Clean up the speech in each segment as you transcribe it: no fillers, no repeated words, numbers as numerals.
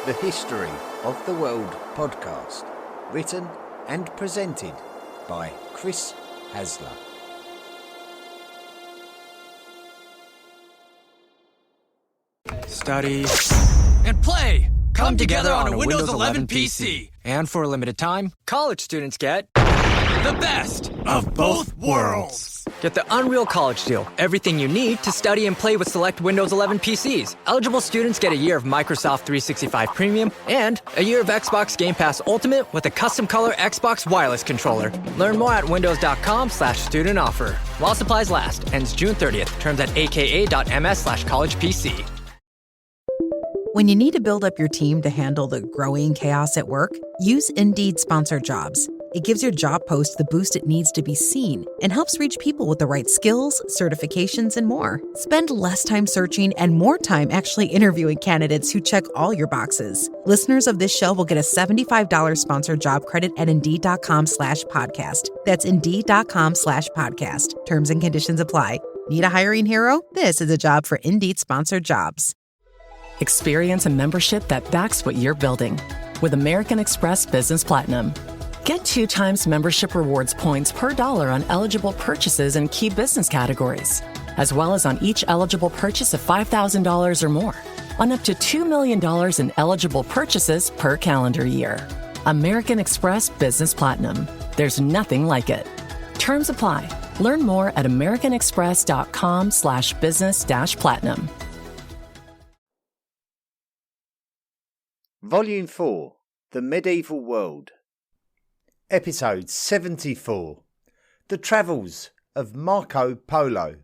the History of the World podcast, written and presented by Chris Hasler. Study and play come together on a Windows 11 PC. And for a limited time, college students get the best of both worlds. Get the Unreal College Deal. Everything you need to study and play with select Windows 11 PCs. Eligible students get a year of Microsoft 365 Premium and a year of Xbox Game Pass Ultimate with a custom color Xbox wireless controller. Learn more at windows.com/student offer. While supplies last. Ends June 30th. Terms at aka.ms/collegepc. When you need to build up your team to handle the growing chaos at work, use Indeed Sponsored Jobs. It gives your job post the boost it needs to be seen and helps reach people with the right skills, certifications, and more. Spend less time searching and more time actually interviewing candidates who check all your boxes. Listeners of this show will get a $75 sponsored job credit at Indeed.com/podcast. That's Indeed.com/podcast. Terms and conditions apply. Need a hiring hero? This is a job for Indeed Sponsored Jobs. Experience a membership that backs what you're building with American Express Business Platinum. Get 2 times membership rewards points per dollar on eligible purchases in key business categories, as well as on each eligible purchase of $5,000 or more, on up to $2 million in eligible purchases per calendar year. American Express Business Platinum. There's nothing like it. Terms apply. Learn more at americanexpress.com/business-platinum. Volume 4, The Medieval World. Episode 74, The Travels of Marco Polo.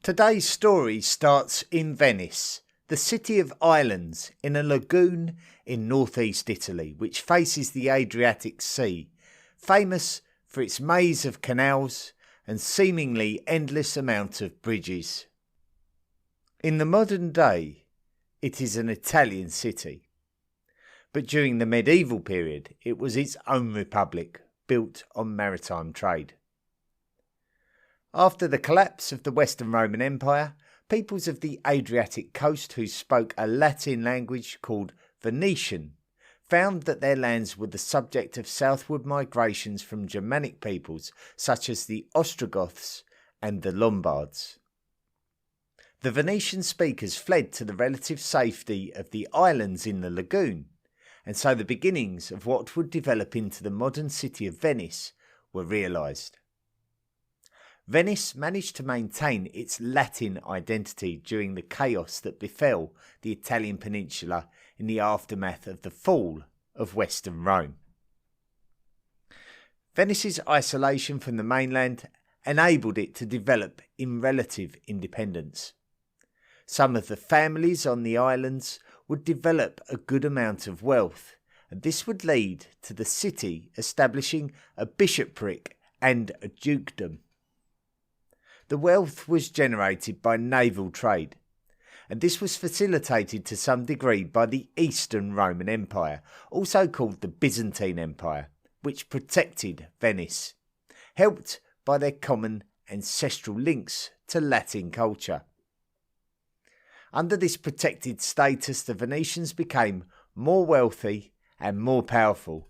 Today's story starts in Venice, the city of islands in a lagoon in northeast Italy, which faces the Adriatic Sea, famous for its maze of canals and seemingly endless amount of bridges. In the modern day, it is an Italian city, but during the medieval period, it was its own republic, built on maritime trade. After the collapse of the Western Roman Empire, peoples of the Adriatic coast who spoke a Latin language called Venetian found that their lands were the subject of southward migrations from Germanic peoples such as the Ostrogoths and the Lombards. The Venetian speakers fled to the relative safety of the islands in the lagoon, and so the beginnings of what would develop into the modern city of Venice were realised. Venice managed to maintain its Latin identity during the chaos that befell the Italian peninsula in the aftermath of the fall of Western Rome. Venice's isolation from the mainland enabled it to develop in relative independence. Some of the families on the islands would develop a good amount of wealth, and this would lead to the city establishing a bishopric and a dukedom. The wealth was generated by naval trade, and this was facilitated to some degree by the Eastern Roman Empire, also called the Byzantine Empire, which protected Venice, helped by their common ancestral links to Latin culture. Under this protected status, the Venetians became more wealthy and more powerful,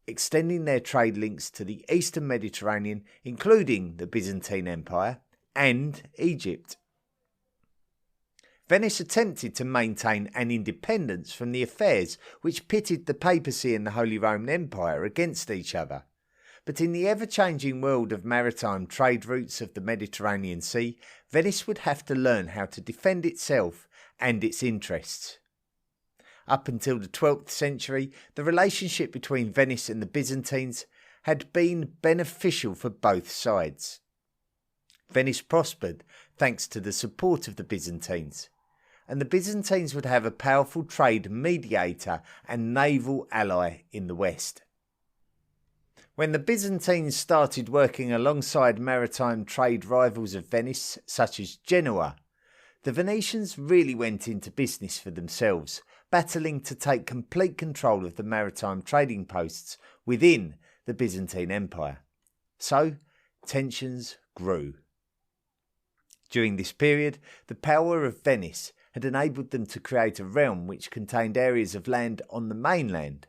extending their trade links to the Eastern Mediterranean, including the Byzantine Empire and Egypt. Venice attempted to maintain an independence from the affairs which pitted the papacy and the Holy Roman Empire against each other. But in the ever-changing world of maritime trade routes of the Mediterranean Sea, Venice would have to learn how to defend itself and its interests. Up until the 12th century, the relationship between Venice and the Byzantines had been beneficial for both sides. Venice prospered thanks to the support of the Byzantines, and the Byzantines would have a powerful trade mediator and naval ally in the west. When the Byzantines started working alongside maritime trade rivals of Venice, such as Genoa, the Venetians really went into business for themselves, battling to take complete control of the maritime trading posts within the Byzantine Empire. So, tensions grew. During this period, the power of Venice had enabled them to create a realm which contained areas of land on the mainland,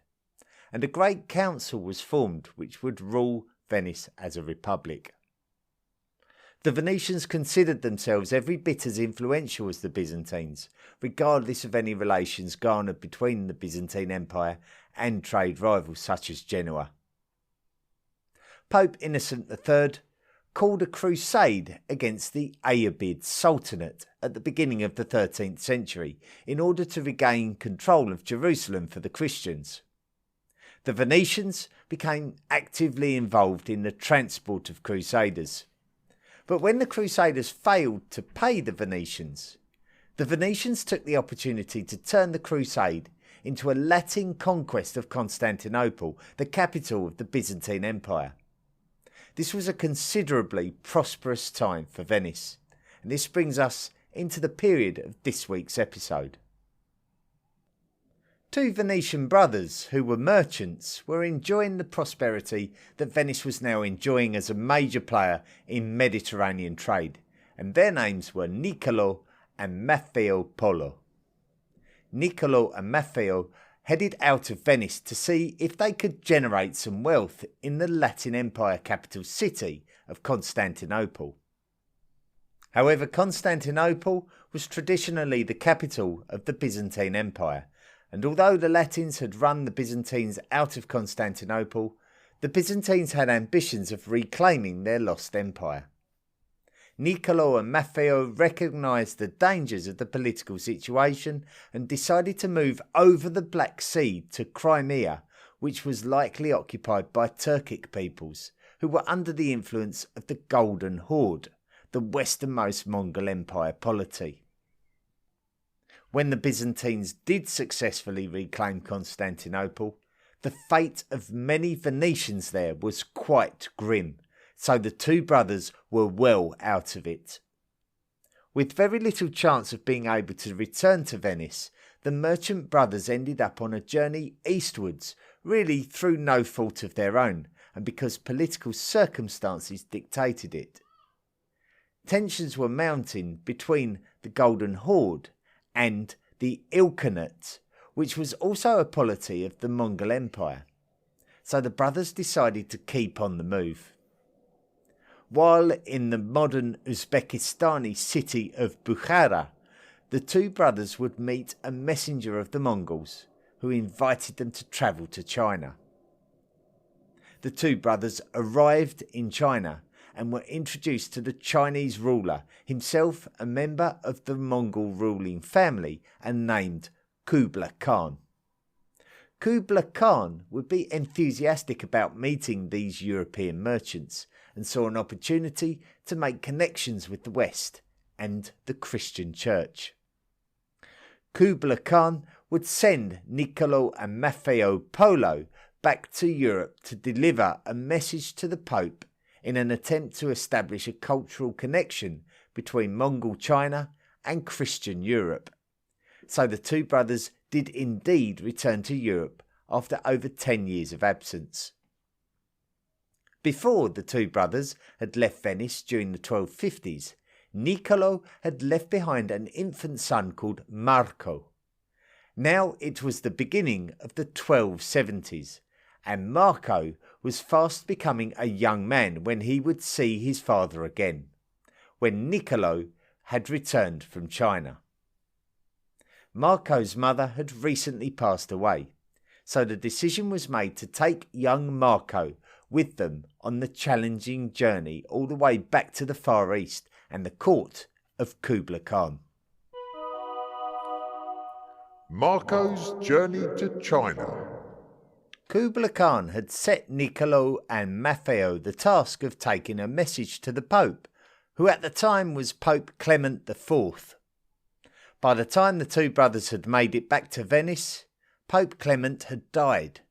and a great council was formed which would rule Venice as a republic. The Venetians considered themselves every bit as influential as the Byzantines, regardless of any relations garnered between the Byzantine Empire and trade rivals such as Genoa. Pope Innocent III called a crusade against the Ayyubid Sultanate at the beginning of the 13th century in order to regain control of Jerusalem for the Christians. The Venetians became actively involved in the transport of crusaders. But when the crusaders failed to pay the Venetians took the opportunity to turn the crusade into a Latin conquest of Constantinople, the capital of the Byzantine Empire. This was a considerably prosperous time for Venice, and this brings us into the period of this week's episode. Two Venetian brothers who were merchants were enjoying the prosperity that Venice was now enjoying as a major player in Mediterranean trade, and their names were Niccolo and Maffeo Polo. Niccolo and Maffeo headed out of Venice to see if they could generate some wealth in the Latin Empire capital city of Constantinople. However, Constantinople was traditionally the capital of the Byzantine Empire, and although the Latins had run the Byzantines out of Constantinople, the Byzantines had ambitions of reclaiming their lost empire. Niccolo and Maffeo recognised the dangers of the political situation and decided to move over the Black Sea to Crimea, which was likely occupied by Turkic peoples who were under the influence of the Golden Horde, the westernmost Mongol Empire polity. When the Byzantines did successfully reclaim Constantinople, the fate of many Venetians there was quite grim, so the two brothers were well out of it. With very little chance of being able to return to Venice, the merchant brothers ended up on a journey eastwards, really through no fault of their own, and because political circumstances dictated it. Tensions were mounting between the Golden Horde and the Ilkhanate, which was also a polity of the Mongol Empire. So the brothers decided to keep on the move. While in the modern Uzbekistani city of Bukhara, the two brothers would meet a messenger of the Mongols who invited them to travel to China. The two brothers arrived in China and were introduced to the Chinese ruler, himself a member of the Mongol ruling family and named Kublai Khan. Kublai Khan would be enthusiastic about meeting these European merchants and saw an opportunity to make connections with the West and the Christian Church. Kublai Khan would send Niccolo and Maffeo Polo back to Europe to deliver a message to the Pope in an attempt to establish a cultural connection between Mongol China and Christian Europe. So the two brothers did indeed return to Europe after over 10 years of absence. Before the two brothers had left Venice during the 1250s, Niccolo had left behind an infant son called Marco. Now it was the beginning of the 1270s, and Marco was fast becoming a young man when he would see his father again, when Niccolo had returned from China. Marco's mother had recently passed away, so the decision was made to take young Marco with them on the challenging journey all the way back to the Far East and the court of Kublai Khan. Marco's journey to China. Kublai Khan had set Niccolo and Maffeo the task of taking a message to the Pope, who at the time was Pope Clement IV. By the time the two brothers had made it back to Venice, Pope Clement had died.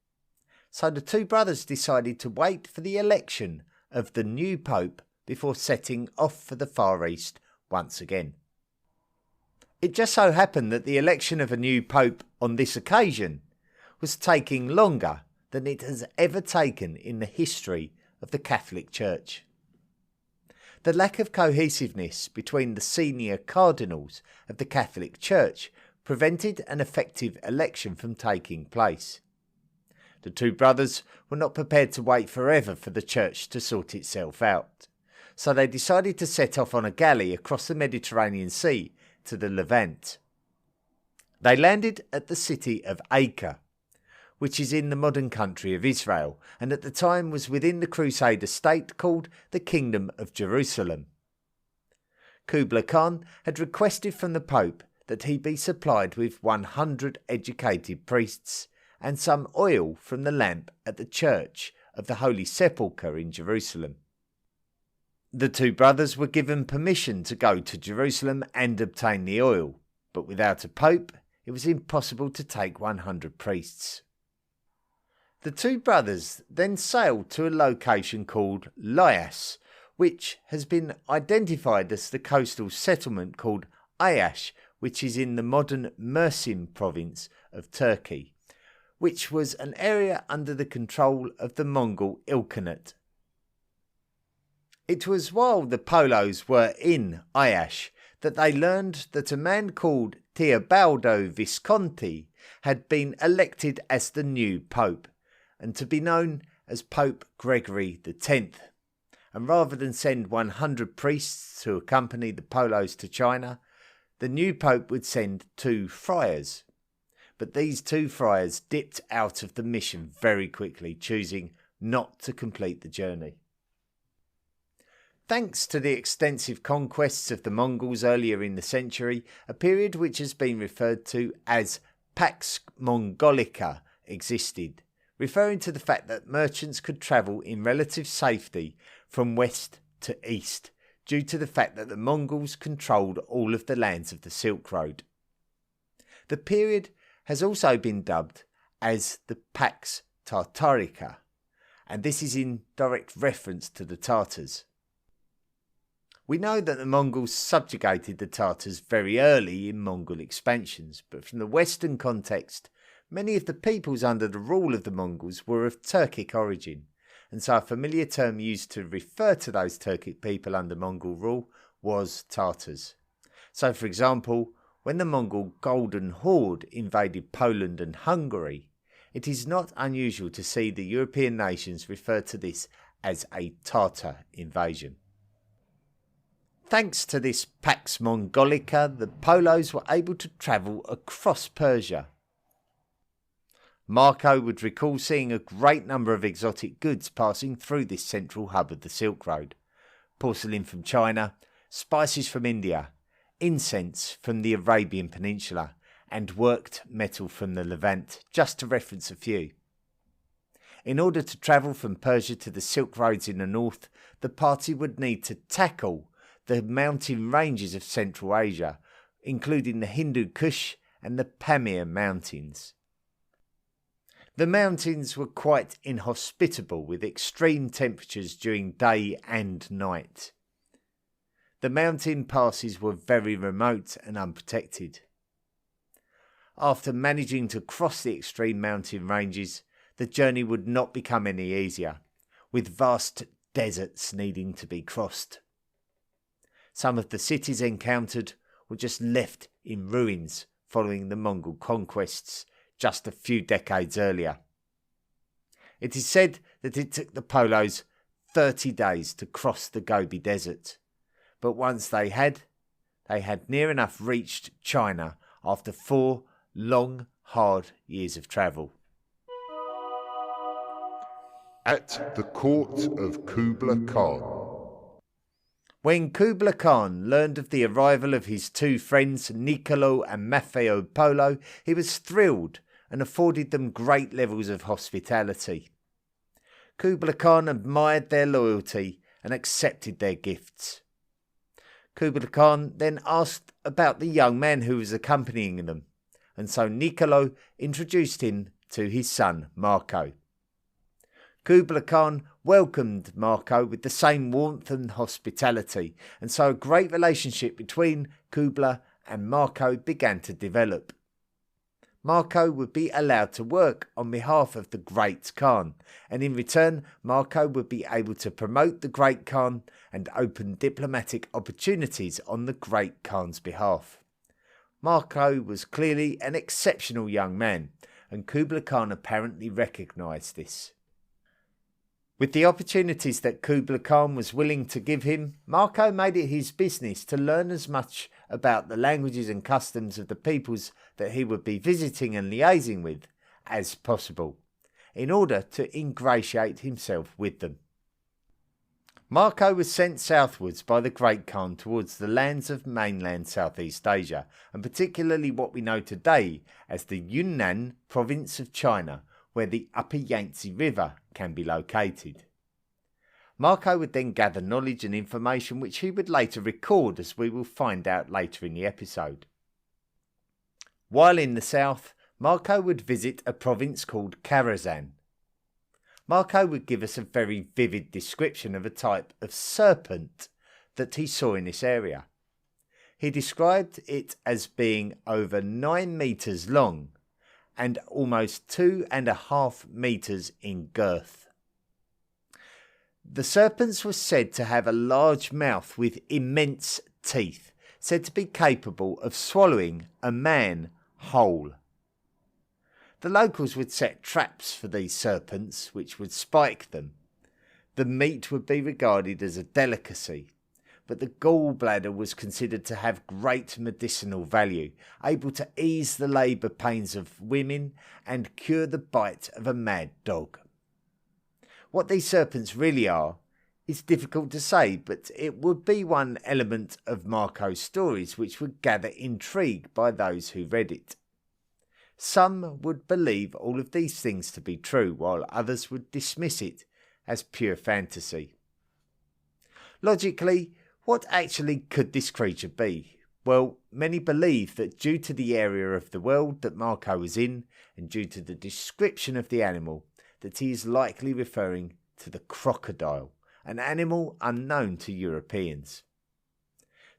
So the two brothers decided to wait for the election of the new Pope before setting off for the Far East once again. It just so happened that the election of a new Pope on this occasion was taking longer than it has ever taken in the history of the Catholic Church. The lack of cohesiveness between the senior cardinals of the Catholic Church prevented an effective election from taking place. The two brothers were not prepared to wait forever for the church to sort itself out, so they decided to set off on a galley across the Mediterranean Sea to the Levant. They landed at the city of Acre, which is in the modern country of Israel, and at the time was within the Crusader state called the Kingdom of Jerusalem. Kublai Khan had requested from the Pope that he be supplied with 100 educated priests and some oil from the lamp at the Church of the Holy Sepulchre in Jerusalem. The two brothers were given permission to go to Jerusalem and obtain the oil, but without a pope, it was impossible to take 100 priests. The two brothers then sailed to a location called Lias, which has been identified as the coastal settlement called Ayash, which is in the modern Mersin province of Turkey, which was an area under the control of the Mongol Ilkhanate. It was while the Polos were in Ayash that they learned that a man called Teobaldo Visconti had been elected as the new pope, and to be known as Pope Gregory X. And rather than send 100 priests to accompany the Polos to China, the new pope would send 2 friars. But these 2 friars dipped out of the mission very quickly, choosing not to complete the journey. Thanks to the extensive conquests of the Mongols earlier in the century, a period which has been referred to as Pax Mongolica existed, referring to the fact that merchants could travel in relative safety from west to east, due to the fact that the Mongols controlled all of the lands of the Silk Road. The period has also been dubbed as the Pax Tartarica, and this is in direct reference to the Tartars. We know that the Mongols subjugated the Tartars very early in Mongol expansions, but from the Western context, many of the peoples under the rule of the Mongols were of Turkic origin, and so a familiar term used to refer to those Turkic people under Mongol rule was Tartars. So, for example, when the Mongol Golden Horde invaded Poland and Hungary, it is not unusual to see the European nations refer to this as a Tartar invasion. Thanks to this Pax Mongolica, the Polos were able to travel across Persia. Marco would recall seeing a great number of exotic goods passing through this central hub of the Silk Road. Porcelain from China, spices from India, incense from the Arabian Peninsula, and worked metal from the Levant, just to reference a few. In order to travel from Persia to the Silk Roads in the north, the party would need to tackle the mountain ranges of Central Asia, including the Hindu Kush and the Pamir Mountains. The mountains were quite inhospitable, with extreme temperatures during day and night. The mountain passes were very remote and unprotected. After managing to cross the extreme mountain ranges, the journey would not become any easier, with vast deserts needing to be crossed. Some of the cities encountered were just left in ruins following the Mongol conquests just a few decades earlier. It is said that it took the Polos 30 days to cross the Gobi Desert, but once they had near enough reached China after 4 long, hard years of travel. At the court of Kublai Khan. When Kublai Khan learned of the arrival of his 2 friends, Niccolo and Maffeo Polo, he was thrilled and afforded them great levels of hospitality. Kublai Khan admired their loyalty and accepted their gifts. Kublai Khan then asked about the young man who was accompanying them, and so Niccolo introduced him to his son Marco. Kublai Khan welcomed Marco with the same warmth and hospitality, and so a great relationship between Kublai and Marco began to develop. Marco would be allowed to work on behalf of the Great Khan, and in return Marco would be able to promote the Great Khan and open diplomatic opportunities on the Great Khan's behalf. Marco was clearly an exceptional young man, and Kublai Khan apparently recognised this. With the opportunities that Kublai Khan was willing to give him, Marco made it his business to learn as much about the languages and customs of the peoples that he would be visiting and liaising with as possible, in order to ingratiate himself with them. Marco was sent southwards by the Great Khan towards the lands of mainland Southeast Asia, and particularly what we know today as the Yunnan province of China, where the upper Yangtze River can be located. Marco would then gather knowledge and information which he would later record, as we will find out later in the episode. While in the south, Marco would visit a province called Karazhan. Marco would give us a very vivid description of a type of serpent that he saw in this area. He described it as being over 9 metres long and almost 2.5 metres in girth. The serpents were said to have a large mouth with immense teeth, said to be capable of swallowing a man whole. The locals would set traps for these serpents, which would spike them. The meat would be regarded as a delicacy, but the gallbladder was considered to have great medicinal value, able to ease the labour pains of women and cure the bite of a mad dog. What these serpents really are is difficult to say, but it would be one element of Marco's stories which would gather intrigue by those who read it. Some would believe all of these things to be true, while others would dismiss it as pure fantasy. Logically, what actually could this creature be? Well, many believe that due to the area of the world that Marco was in, and due to the description of the animal, that he is likely referring to the crocodile, an animal unknown to Europeans.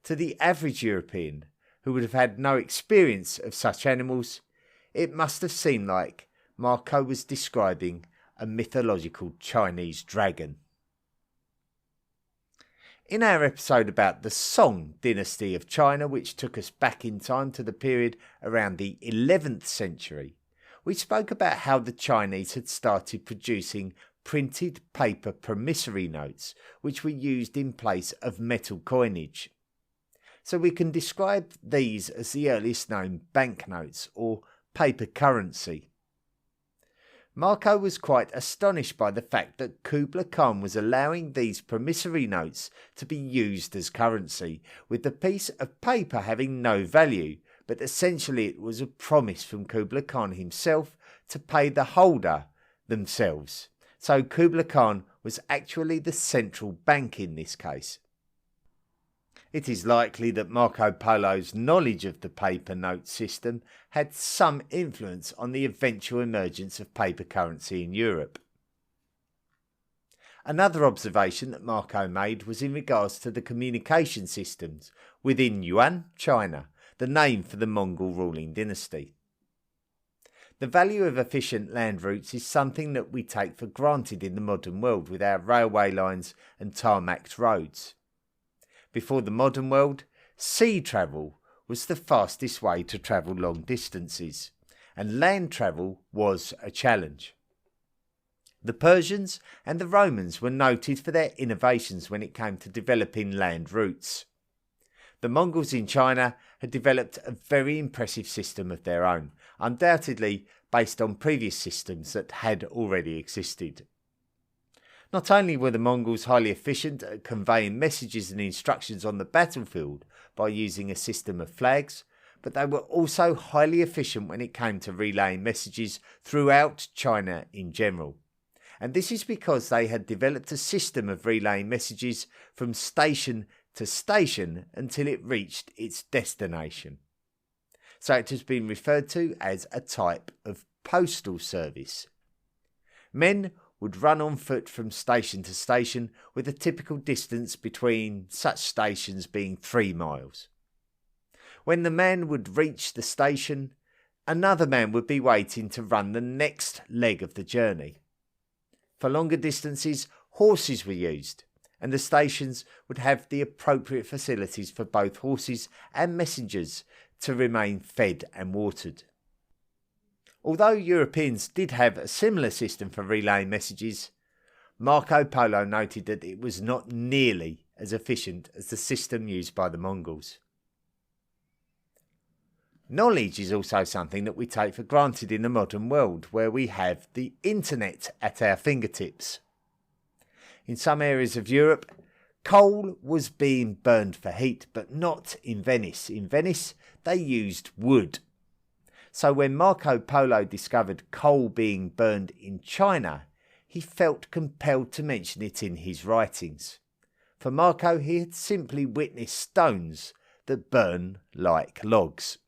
To the average European, who would have had no experience of such animals, it must have seemed like Marco was describing a mythological Chinese dragon. In our episode about the Song dynasty of China, which took us back in time to the period around the 11th century, we spoke about how the Chinese had started producing printed paper promissory notes, which were used in place of metal coinage. So we can describe these as the earliest known banknotes, or paper currency. Marco was quite astonished by the fact that Kublai Khan was allowing these promissory notes to be used as currency, with the piece of paper having no value, but essentially it was a promise from Kublai Khan himself to pay the holder themselves. So Kublai Khan was actually the central bank in this case. It is likely that Marco Polo's knowledge of the paper note system had some influence on the eventual emergence of paper currency in Europe. Another observation that Marco made was in regards to the communication systems within Yuan, China, the name for the Mongol ruling dynasty. The value of efficient land routes is something that we take for granted in the modern world with our railway lines and tarmacked roads. Before the modern world, sea travel was the fastest way to travel long distances, and land travel was a challenge. The Persians and the Romans were noted for their innovations when it came to developing land routes. The Mongols in China had developed a very impressive system of their own, undoubtedly based on previous systems that had already existed. Not only were the Mongols highly efficient at conveying messages and instructions on the battlefield by using a system of flags, but they were also highly efficient when it came to relaying messages throughout China in general. And this is because they had developed a system of relaying messages from station to station until it reached its destination. So it has been referred to as a type of postal service. Men would run on foot from station to station, with a typical distance between such stations being 3 miles. When the man would reach the station, another man would be waiting to run the next leg of the journey. For longer distances, horses were used, and the stations would have the appropriate facilities for both horses and messengers to remain fed and watered. Although Europeans did have a similar system for relaying messages, Marco Polo noted that it was not nearly as efficient as the system used by the Mongols. Knowledge is also something that we take for granted in the modern world, where we have the internet at our fingertips. In some areas of Europe, coal was being burned for heat, but not in Venice. In Venice, they used wood. So when Marco Polo discovered coal being burned in China, he felt compelled to mention it in his writings. For Marco, he had simply witnessed stones that burn like logs.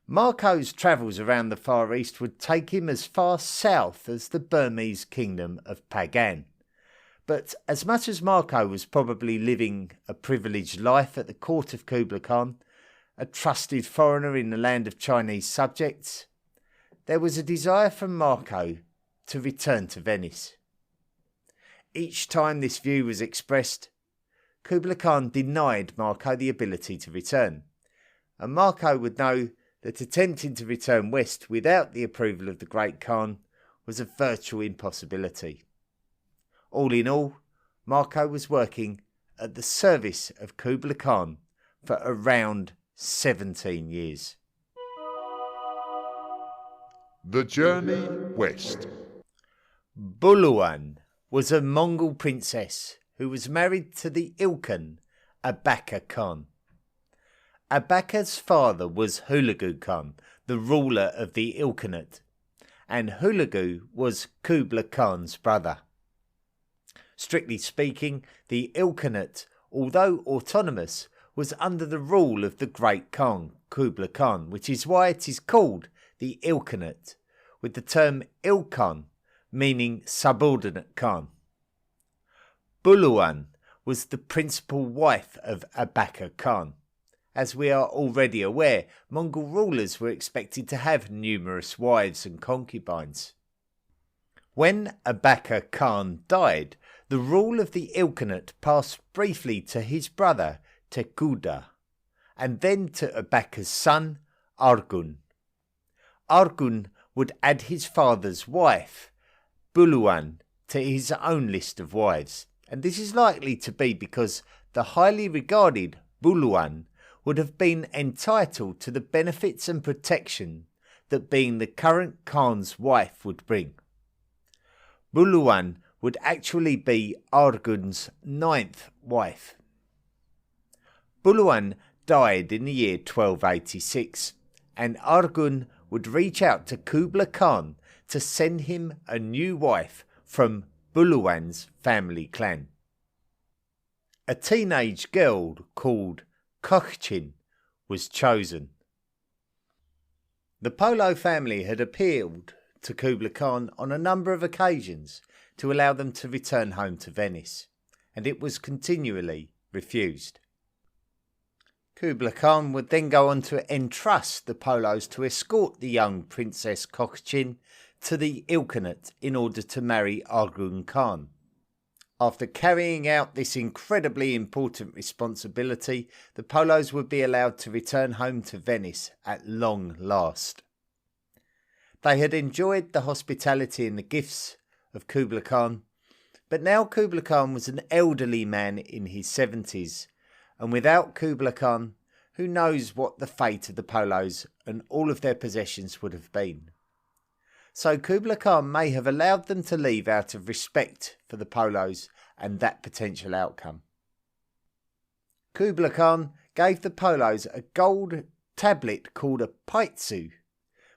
Marco's travels around the Far East would take him as far south as the Burmese kingdom of Pagan. But as much as Marco was probably living a privileged life at the court of Kublai Khan, a trusted foreigner in the land of Chinese subjects, there was a desire from Marco to return to Venice. Each time this view was expressed, Kublai Khan denied Marco the ability to return, and Marco would know that attempting to return west without the approval of the Great Khan was a virtual impossibility. All in all, Marco was working at the service of Kublai Khan for around 17 years. The Journey West. Buluwan was a Mongol princess who was married to the Ilkhan Abaka Khan. Abaka's father was Hulagu Khan, the ruler of the Ilkhanate, and Hulagu was Kublai Khan's brother. Strictly speaking, the Ilkhanate, although autonomous, was under the rule of the Great Khan, Kublai Khan, which is why it is called the Ilkhanate, with the term Ilkhan meaning subordinate Khan. Buluwan was the principal wife of Abaka Khan. As we are already aware, Mongol rulers were expected to have numerous wives and concubines. When Abaka Khan died, the rule of the Ilkhanate passed briefly to his brother Tekuda, and then to Abaka's son Argun. Argun would add his father's wife, Buluwan, to his own list of wives, and this is likely to be because the highly regarded Buluwan would have been entitled to the benefits and protection that being the current Khan's wife would bring. Buluwan would actually be Argun's 9th wife. Buluwan died in the year 1286, and Argun would reach out to Kublai Khan to send him a new wife from Buluwan's family clan. A teenage girl called Kokhchin was chosen. The Polo family had appealed to Kublai Khan on a number of occasions to allow them to return home to Venice, and it was continually refused. Kublai Khan would then go on to entrust the Polos to escort the young Princess Kokhchin to the Ilkhanate in order to marry Argun Khan. After carrying out this incredibly important responsibility, the Polos would be allowed to return home to Venice at long last. They had enjoyed the hospitality and the gifts of Kublai Khan, but now Kublai Khan was an elderly man in his 70s, and without Kublai Khan, who knows what the fate of the Polos and all of their possessions would have been. So Kublai Khan may have allowed them to leave out of respect for the Polos and that potential outcome. Kublai Khan gave the Polos a gold tablet called a paitsu,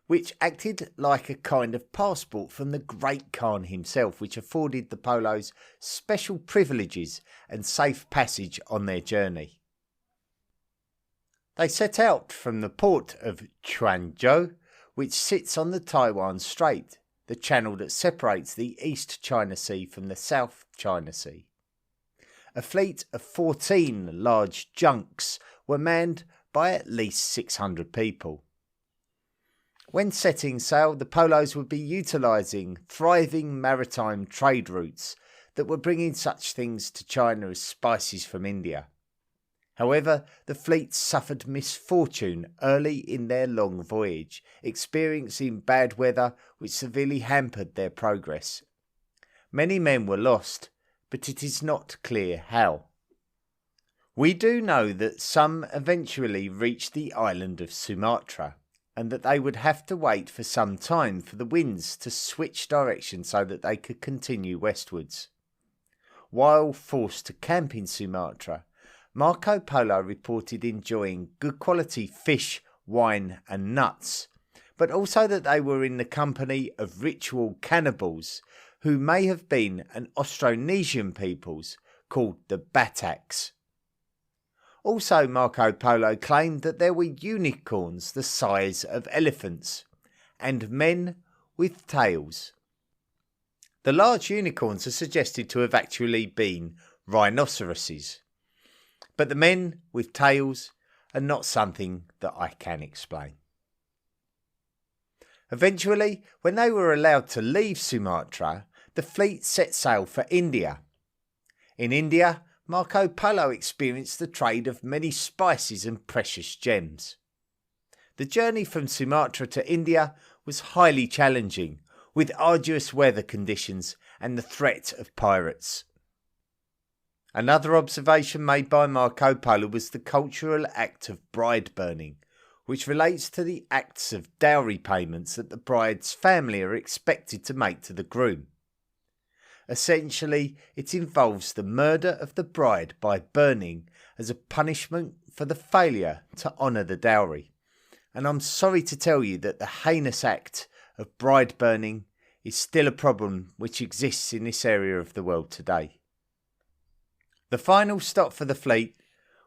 which acted like a kind of passport from the Great Khan himself, which afforded the Polos special privileges and safe passage on their journey. They set out from the port of Quanzhou, which sits on the Taiwan Strait. the channel that separates the East China Sea from the South China Sea. A fleet of 14 large junks were manned by at least 600 people. When setting sail, the Polos would be utilising thriving maritime trade routes that were bringing such things to China as spices from India. However, the fleet suffered misfortune early in their long voyage, experiencing bad weather which severely hampered their progress. Many men were lost, but it is not clear how. We do know that some eventually reached the island of Sumatra, and that they would have to wait for some time for the winds to switch direction so that they could continue westwards. While forced to camp in Sumatra, Marco Polo reported enjoying good quality fish, wine and nuts, but also that they were in the company of ritual cannibals who may have been an Austronesian peoples called the Bataks. Also, Marco Polo claimed that there were unicorns the size of elephants and men with tails. The large unicorns are suggested to have actually been rhinoceroses, but the men with tails are not something that I can explain. Eventually, when they were allowed to leave Sumatra, the fleet set sail for India. In India, Marco Polo experienced the trade of many spices and precious gems. The journey from Sumatra to India was highly challenging, with arduous weather conditions and the threat of pirates. Another observation made by Marco Polo was the cultural act of bride burning, which relates to the acts of dowry payments that the bride's family are expected to make to the groom. Essentially, it involves the murder of the bride by burning as a punishment for the failure to honour the dowry. And I'm sorry to tell you that the heinous act of bride burning is still a problem which exists in this area of the world today. The final stop for the fleet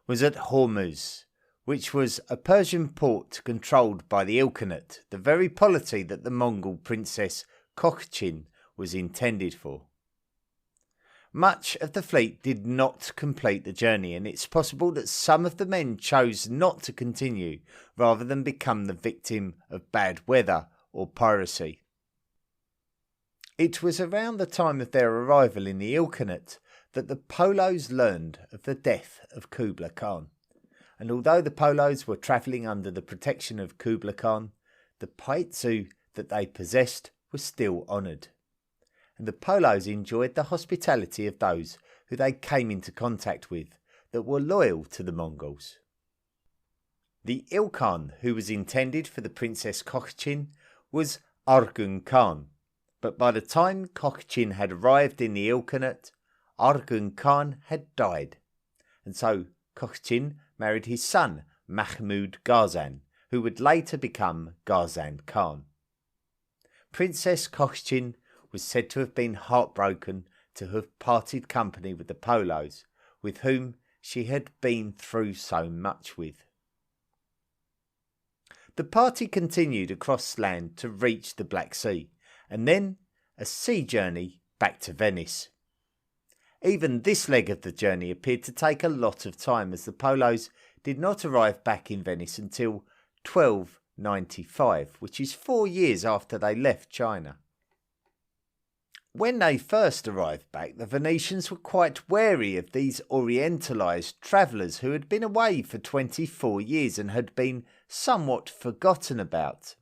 was at Hormuz, which was a Persian port controlled by the Ilkhanate, the very polity that the Mongol princess Kokhchin was intended for. Much of the fleet did not complete the journey, and it's possible that some of the men chose not to continue rather than become the victim of bad weather or piracy. It was around the time of their arrival in the Ilkhanate that the Polos learned of the death of Kublai Khan, and although the Polos were travelling under the protection of Kublai Khan, the Paitsu that they possessed was still honoured, and the Polos enjoyed the hospitality of those who they came into contact with that were loyal to the Mongols. The Ilkhan who was intended for the Princess Kokhchin was Arghun Khan, but by the time Kokhchin had arrived in the Ilkhanate, Arghun Khan had died, and so Kokhchin married his son Mahmud Ghazan, who would later become Ghazan Khan. Princess Kokhchin was said to have been heartbroken to have parted company with the Polos, with whom she had been through so much with. The party continued across land to reach the Black Sea, and then a sea journey back to Venice. Even this leg of the journey appeared to take a lot of time, as the Polos did not arrive back in Venice until 1295, which is 4 years after they left China. When they first arrived back, the Venetians were quite wary of these orientalised travellers who had been away for 24 years and had been somewhat forgotten about.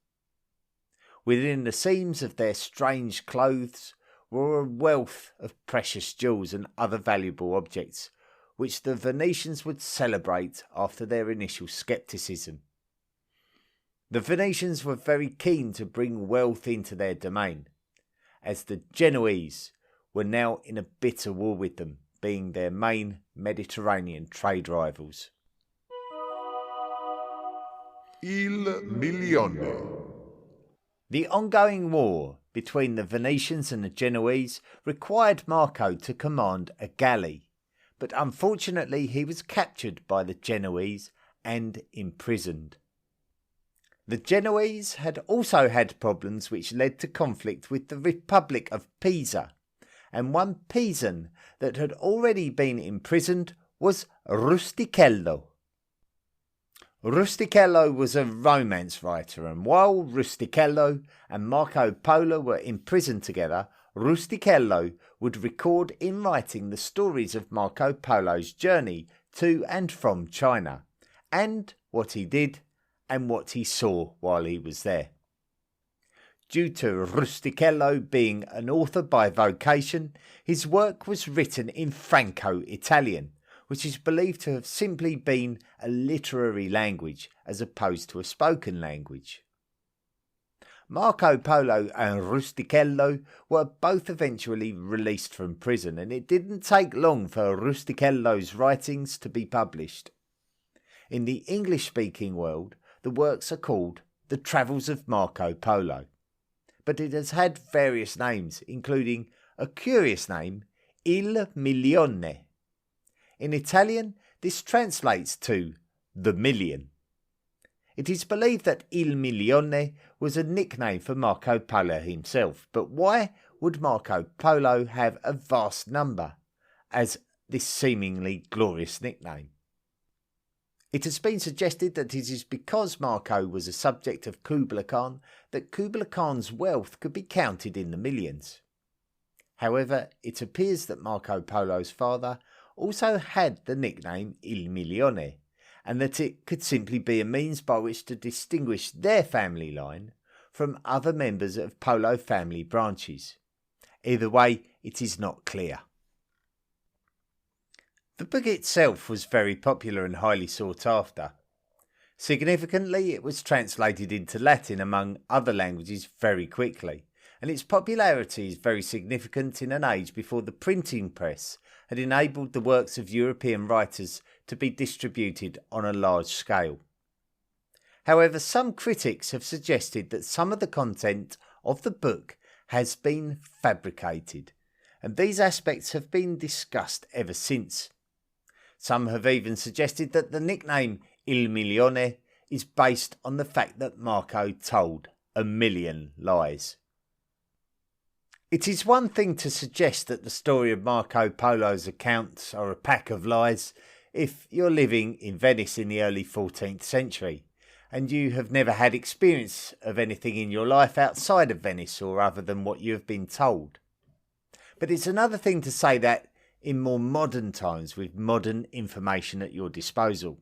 Within the seams of their strange clothes were a wealth of precious jewels and other valuable objects, which the Venetians would celebrate after their initial scepticism. The Venetians were very keen to bring wealth into their domain, as the Genoese were now in a bitter war with them, being their main Mediterranean trade rivals. Il Milione. The ongoing war between the Venetians and the Genoese required Marco to command a galley, but unfortunately he was captured by the Genoese and imprisoned. The Genoese had also had problems which led to conflict with the Republic of Pisa, and one Pisan that had already been imprisoned was Rustichello. Rustichello was a romance writer, and while Rustichello and Marco Polo were imprisoned together, Rustichello would record in writing the stories of Marco Polo's journey to and from China, and what he did and what he saw while he was there. Due to Rustichello being an author by vocation, his work was written in Franco-Italian, which is believed to have simply been a literary language as opposed to a spoken language. Marco Polo and Rustichello were both eventually released from prison, and it didn't take long for Rustichello's writings to be published. In the English-speaking world, the works are called The Travels of Marco Polo, but it has had various names, including a curious name, Il Milione. In Italian, this translates to the million. It is believed that Il Milione was a nickname for Marco Polo himself, but why would Marco Polo have a vast number as this seemingly glorious nickname? It has been suggested that it is because Marco was a subject of Kublai Khan that Kublai Khan's wealth could be counted in the millions. However, it appears that Marco Polo's father also had the nickname Il Milione, and that it could simply be a means by which to distinguish their family line from other members of Polo family branches. Either way, it is not clear. The book itself was very popular and highly sought after. Significantly, it was translated into Latin among other languages very quickly, and its popularity is very significant in an age before the printing press had enabled the works of European writers to be distributed on a large scale. However, some critics have suggested that some of the content of the book has been fabricated, and these aspects have been discussed ever since. Some have even suggested that the nickname Il Milione is based on the fact that Marco told 1,000,000 lies. It is one thing to suggest that the story of Marco Polo's accounts are a pack of lies if you're living in Venice in the early 14th century and you have never had experience of anything in your life outside of Venice or other than what you have been told. But it's another thing to say that in more modern times with modern information at your disposal.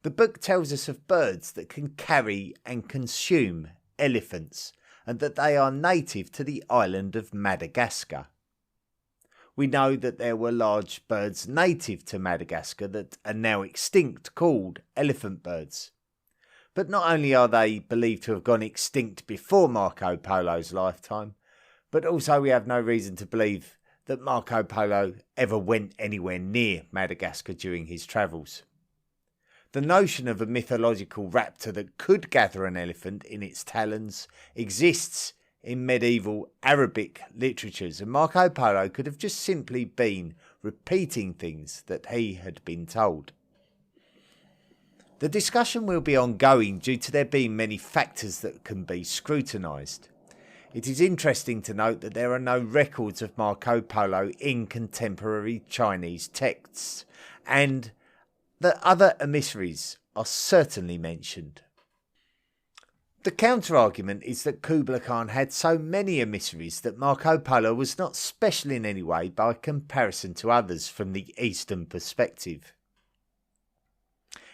The book tells us of birds that can carry and consume elephants, and that they are native to the island of Madagascar. We know that there were large birds native to Madagascar that are now extinct called elephant birds. But not only are they believed to have gone extinct before Marco Polo's lifetime, but also we have no reason to believe that Marco Polo ever went anywhere near Madagascar during his travels. The notion of a mythological raptor that could gather an elephant in its talons exists in medieval Arabic literatures, and Marco Polo could have just simply been repeating things that he had been told. The discussion will be ongoing due to there being many factors that can be scrutinised. It is interesting to note that there are no records of Marco Polo in contemporary Chinese texts, and that other emissaries are certainly mentioned. The counter-argument is that Kublai Khan had so many emissaries that Marco Polo was not special in any way by comparison to others from the Eastern perspective.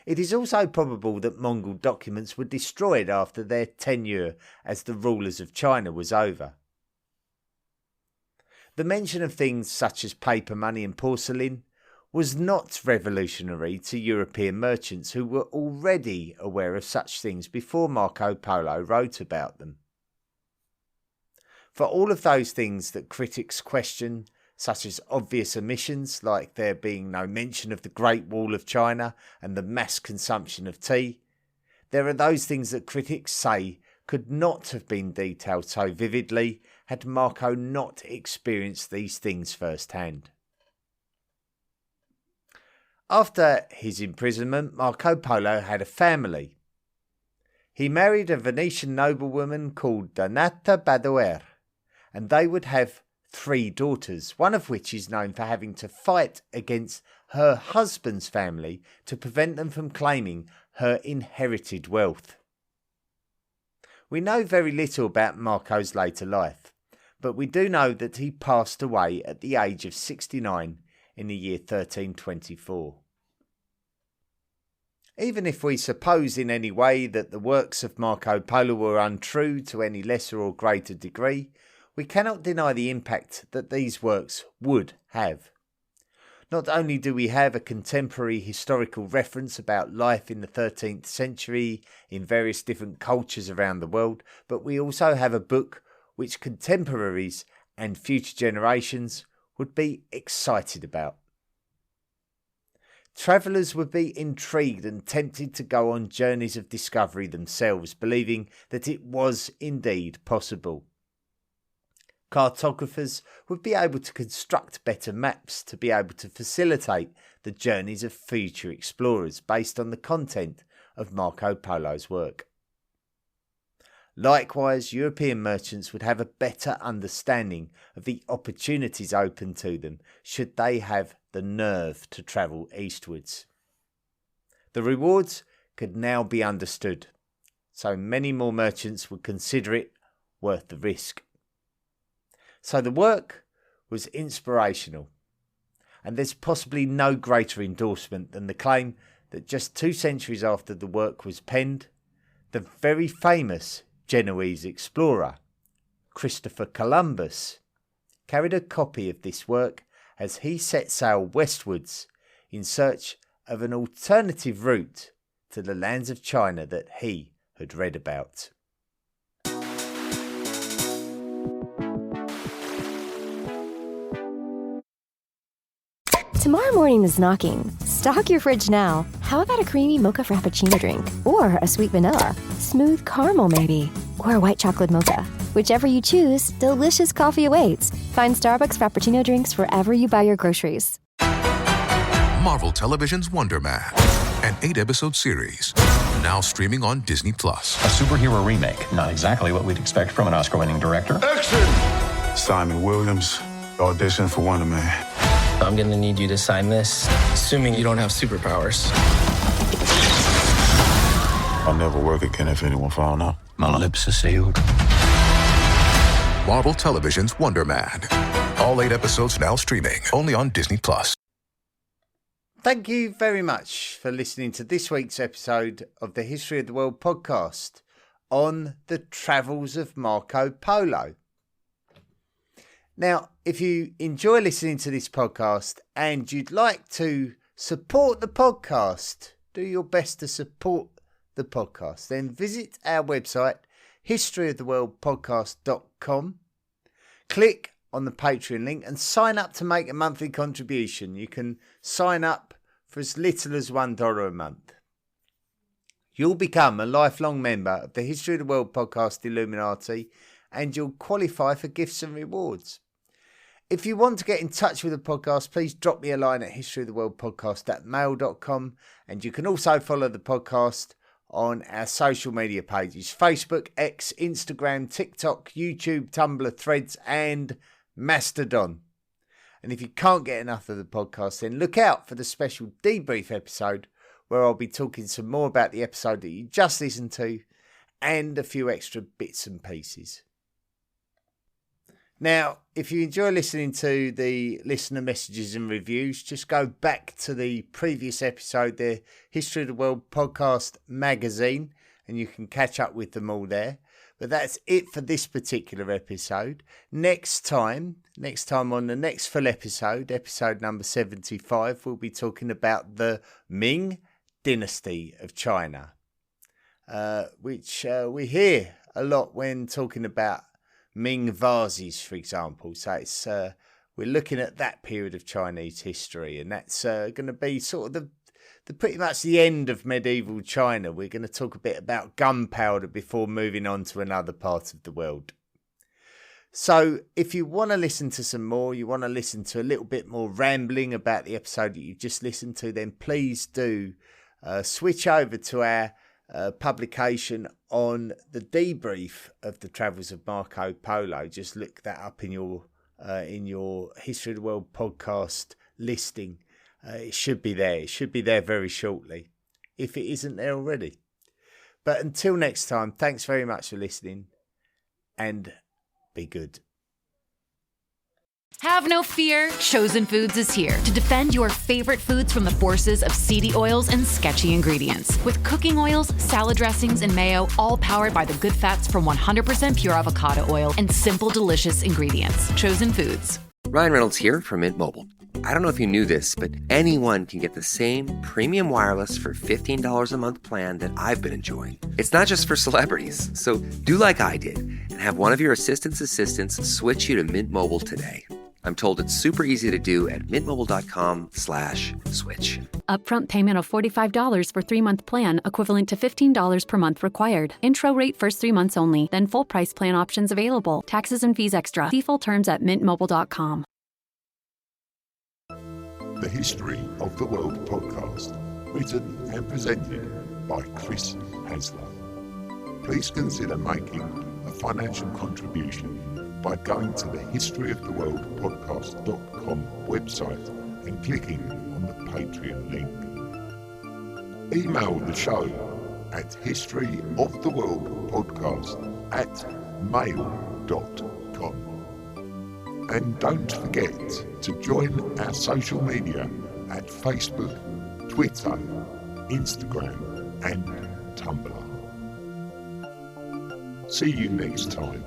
It is also probable that Mongol documents were destroyed after their tenure as the rulers of China was over. The mention of things such as paper money and porcelain was not revolutionary to European merchants who were already aware of such things before Marco Polo wrote about them. For all of those things that critics question, such as obvious omissions like there being no mention of the Great Wall of China and the mass consumption of tea, there are those things that critics say could not have been detailed so vividly had Marco not experienced these things firsthand. After his imprisonment, Marco Polo had a family. He married a Venetian noblewoman called Donata Badoer, and they would have 3 daughters, one of which is known for having to fight against her husband's family to prevent them from claiming her inherited wealth. We know very little about Marco's later life, but we do know that he passed away at the age of 69 in the year 1324. Even if we suppose in any way that the works of Marco Polo were untrue to any lesser or greater degree, we cannot deny the impact that these works would have. Not only do we have a contemporary historical reference about life in the 13th century in various different cultures around the world, but we also have a book which contemporaries and future generations would be excited about. Travellers would be intrigued and tempted to go on journeys of discovery themselves, believing that it was indeed possible. Cartographers would be able to construct better maps to be able to facilitate the journeys of future explorers based on the content of Marco Polo's work. Likewise, European merchants would have a better understanding of the opportunities open to them should they have the nerve to travel eastwards. The rewards could now be understood, so many more merchants would consider it worth the risk. So the work was inspirational, and there's possibly no greater endorsement than the claim that just 2 centuries after the work was penned, the very famous Genoese explorer, Christopher Columbus, carried a copy of this work as he set sail westwards in search of an alternative route to the lands of China that he had read about. Tomorrow morning is knocking. Stock your fridge now. How about a creamy mocha frappuccino drink? Or a sweet vanilla? Smooth caramel maybe? Or a white chocolate mocha? Whichever you choose, delicious coffee awaits. Find Starbucks Frappuccino drinks wherever you buy your groceries. Marvel Television's Wonder Man, an 8-episode series, now streaming on Disney+. A superhero remake, not exactly what we'd expect from an Oscar-winning director. Action! Simon Williams, audition for Wonder Man. I'm gonna need you to sign this, assuming you don't have superpowers. I'll never work again if anyone found out. My lips are sealed. Marvel Television's Wonder Man. All 8 episodes now streaming, only on Disney+. Thank you very much for listening to this week's episode of the History of the World podcast on the Travels of Marco Polo. Now, if you enjoy listening to this podcast and you'd like to support the podcast, do your best to support the podcast, then visit our website, historyoftheworldpodcast.com. Click on the Patreon link and sign up to make a monthly contribution. You can sign up for as little as $1 a month. You'll become a lifelong member of the History of the World podcast Illuminati, and you'll qualify for gifts and rewards. If you want to get in touch with the podcast, please drop me a line at historyoftheworldpodcast@mail.com, and you can also follow the podcast on our social media pages: Facebook, X, Instagram, TikTok, YouTube, Tumblr, Threads and Mastodon. And if you can't get enough of the podcast, then look out for the special debrief episode where I'll be talking some more about the episode that you just listened to and a few extra bits and pieces. Now, if you enjoy listening to the listener messages and reviews, just go back to the previous episode, the History of the World podcast magazine, and you can catch up with them all there. But that's it for this particular episode. Next time on the next full episode, episode number 75, we'll be talking about the Ming Dynasty of China, which we hear a lot when talking about Ming vases, for example. So it's we're looking at that period of Chinese history, and that's going to be sort of the pretty much the end of medieval China. We're going to talk a bit about gunpowder before moving on to another part of the world. So if you want to listen to some more, you want to listen to a little bit more rambling about the episode that you just listened to, then please do switch over to our publication on the debrief of the Travels of Marco Polo. Just look that up in your History of the World podcast listing. It should be there. It should be there very shortly, if it isn't there already. But until next time, thanks very much for listening, and be good. Have no fear, Chosen Foods is here to defend your favorite foods from the forces of seedy oils and sketchy ingredients. With cooking oils, salad dressings, and mayo, all powered by the good fats from 100% pure avocado oil and simple, delicious ingredients. Chosen Foods. Ryan Reynolds here from Mint Mobile. I don't know if you knew this, but anyone can get the same premium wireless for $15 a month plan that I've been enjoying. It's not just for celebrities. So do like I did and have one of your assistants switch you to Mint Mobile today. I'm told it's super easy to do at mintmobile.com/switch. Upfront payment of $45 for 3-month plan, equivalent to $15 per month required. Intro rate first 3 months only, then full price plan options available. Taxes and fees extra. See full terms at mintmobile.com. The History of the World podcast, written and presented by Chris Hasler. Please consider making a financial contribution by going to the historyoftheworldpodcast.com website and clicking on the Patreon link. Email the show at historyoftheworldpodcast@mail.com. And don't forget to join our social media at Facebook, Twitter, Instagram, and Tumblr. See you next time.